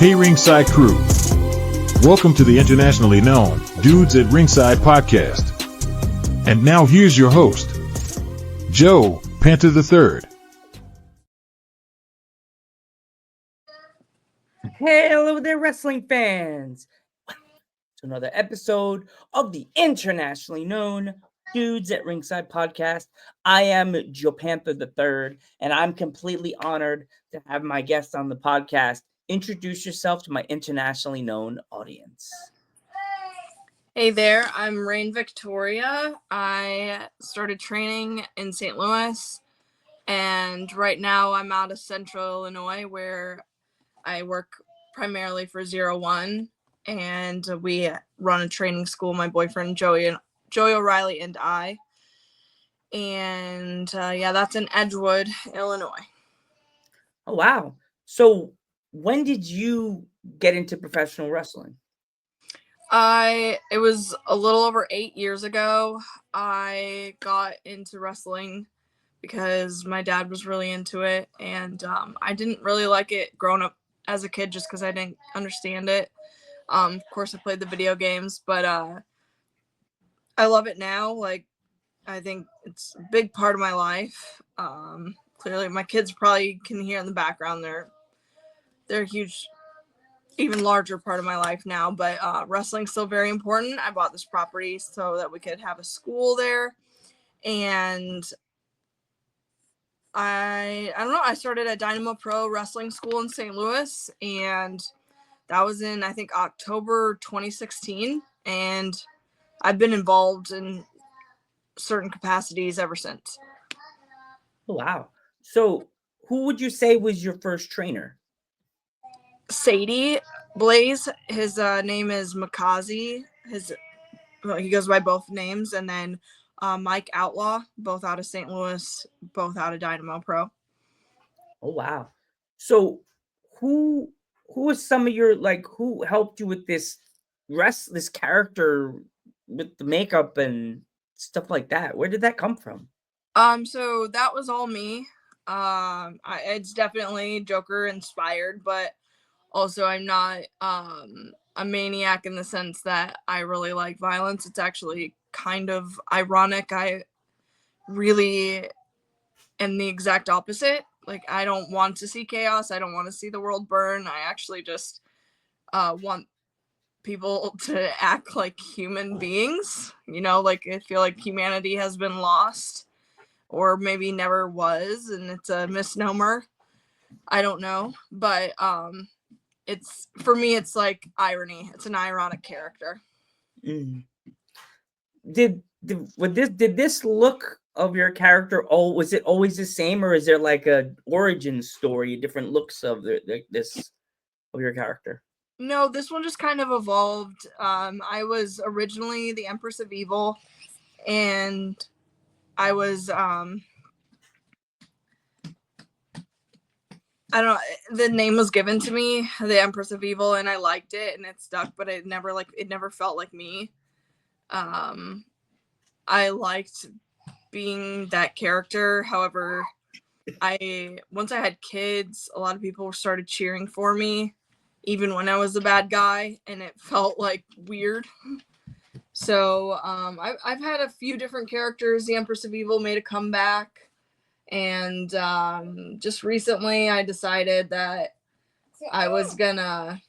Hey Ringside crew, welcome to the internationally known Dudes at Ringside podcast. And now here's your host, Joe Panther III. Hello there, wrestling fans. To another episode of the internationally known Dudes at Ringside podcast. I am Joe Panther III, and I'm completely honored to have my guest on the podcast. Introduce yourself to my internationally known audience. Hey there, I'm Rahne Victoria. I started training in St. Louis, and right now I'm out of Central Illinois where I work primarily for 01, and we run a training school, my boyfriend Joey O'Reilly and I. And that's in Edgewood, Illinois. Oh, wow. So when did you get into professional wrestling? It was a little over 8 years ago. I got into wrestling because my dad was really into it, and I didn't really like it growing up as a kid just because I didn't understand it. Of course, I played the video games, but I love it now. Like, I think it's a big part of my life. Clearly, my kids probably can hear in the background. They're a huge, even larger part of my life now, but wrestling's still very important. I bought this property so that we could have a school there, and I don't know, I started a Dynamo Pro wrestling school in St. Louis, and that was in, I think, October 2016, and I've been involved in certain capacities ever since. Oh, wow. So who would you say was your first trainer? Sadie Blaze, his name is Makazi. He goes by both names, and then Mike Outlaw, both out of St. Louis, both out of Dynamo Pro. Oh, wow. So who was some of your, who helped you with this character with the makeup and stuff like that? Where did that come from? So that was all me. It's definitely Joker inspired, but also I'm not a maniac in the sense that I really like violence. It's actually kind of ironic. I really am the exact opposite. Like, I don't want to see chaos. I don't want to see the world burn. I actually just want people to act like human beings. You know, like, I feel like humanity has been lost, or maybe never was, and it's a misnomer. I don't know, but it's, for me, it's like irony. It's an ironic character. Did this look of your character, was it always the same, or is there like a origin story, different looks of this of your character? No, this one just kind of evolved. I was originally the Empress of Evil, and I was I don't know, the name was given to me, the Empress of Evil, and I liked it and it stuck, but it never felt like me. I liked being that character. However, once I had kids, a lot of people started cheering for me, even when I was the bad guy, and it felt like weird. So I've had a few different characters. The Empress of Evil made a comeback. And just recently I decided that I was gonna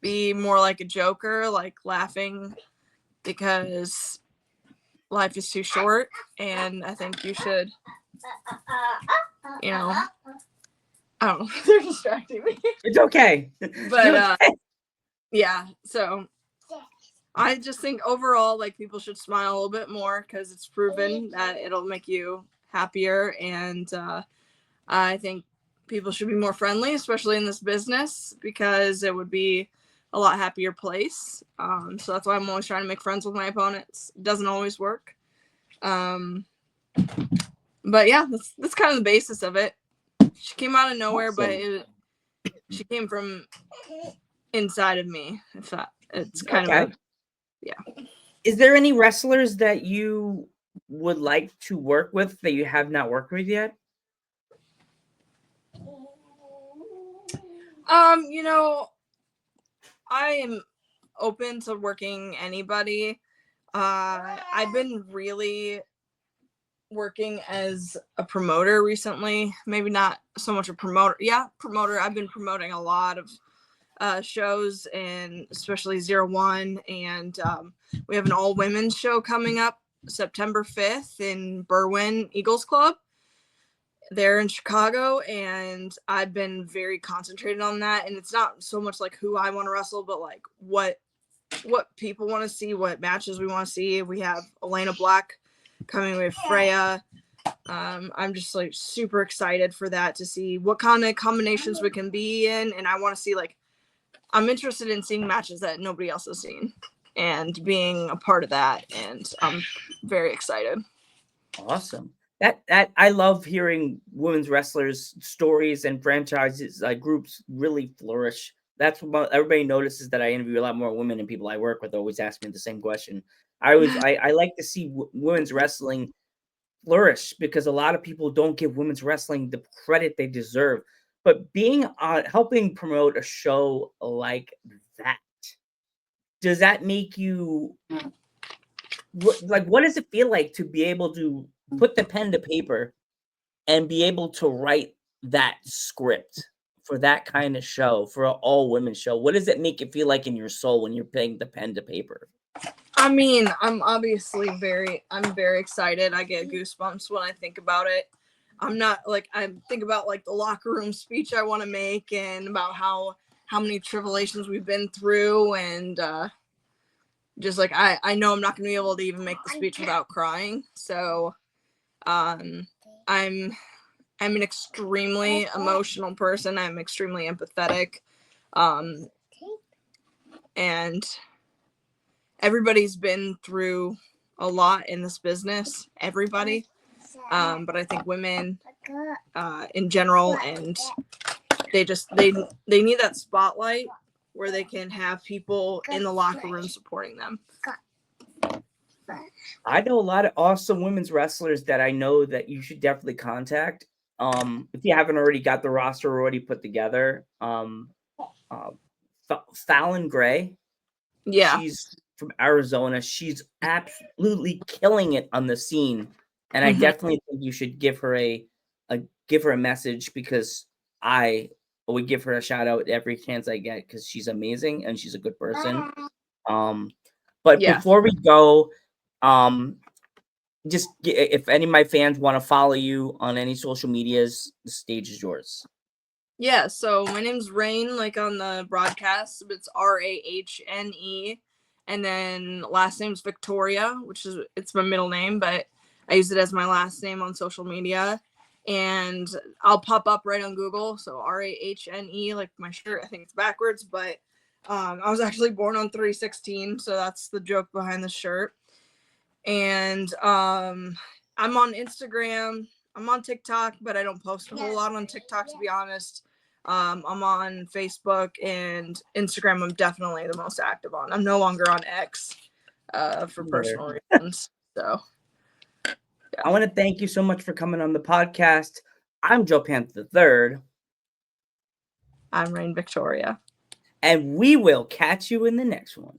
be more like a Joker, like laughing because life is too short, and I think you should, I don't know, they're distracting me. It's okay. But yeah, so I just think overall, like, people should smile a little bit more because it's proven that it'll make you happier, and I think people should be more friendly, especially in this business, because it would be a lot happier place. So that's why I'm always trying to make friends with my opponents. It doesn't always work. But yeah, that's kind of the basis of it. She came out of nowhere, awesome. But she came from inside of me. It's kind of yeah. Is there any wrestlers that you would like to work with that you have not worked with yet? I am open to working anybody. I've been really working as a promoter recently. Maybe not so much a promoter. Yeah, promoter. I've been promoting a lot of shows, and especially 01. And we have an all women's show coming up September 5th in Berwyn Eagles Club. They're in Chicago, and I've been very concentrated on that. And it's not so much like who I want to wrestle, but like what people want to see, what matches we want to see. We have Elena Black coming with Freya. I'm just like super excited for that, to see what kind of combinations we can be in. And I want to see, like, I'm interested in seeing matches that nobody else has seen and being a part of that. And I'm very excited. Awesome. That I love hearing women's wrestlers' stories and franchises, groups really flourish. That's what everybody notices, that I interview a lot more women, and people I work with always ask me the same question. I like to see women's wrestling flourish, because a lot of people don't give women's wrestling the credit they deserve. But being helping promote a show like that, does that make you what does it feel like to be able to put the pen to paper and be able to write that script for that kind of show, for an all women show? What does it make it feel like in your soul when you're putting the pen to paper? I mean, I'm obviously very excited. I get goosebumps when I think about it. I think about like the locker room speech I want to make, and about how many tribulations we've been through, and just like I know I'm not going to be able to even make the speech without crying. So I'm an extremely emotional person. I'm extremely empathetic. And everybody's been through a lot in this business, everybody. But I think women in general, and they need that spotlight where they can have people in the locker room supporting them. I know a lot of awesome women's wrestlers that I know that you should definitely contact. If you haven't already got the roster already put together, Fallon Gray. Yeah. She's from Arizona. She's absolutely killing it on the scene. And I definitely think you should give her a message, because I would give her a shout out every chance I get, because she's amazing and she's a good person. But before we go, just if any of my fans want to follow you on any social medias, the stage is yours. Yeah, so my name's Rahne, like on the broadcast, but it's Rahne, and then last name's Victoria, it's my middle name, but I use it as my last name on social media, and I'll pop up right on Google. So Rahne, like my shirt, I think it's backwards, but I was actually born on 3/16, so that's the joke behind the shirt. And I'm on Instagram, I'm on TikTok, but I don't post a whole lot on TikTok, to be honest. I'm on Facebook and Instagram. I'm definitely the most active on. I'm no longer on X for personal reasons. So yeah. I want to thank you so much for coming on the podcast. I'm Joe Panther III. I'm Rahne Victoria. And we will catch you in the next one.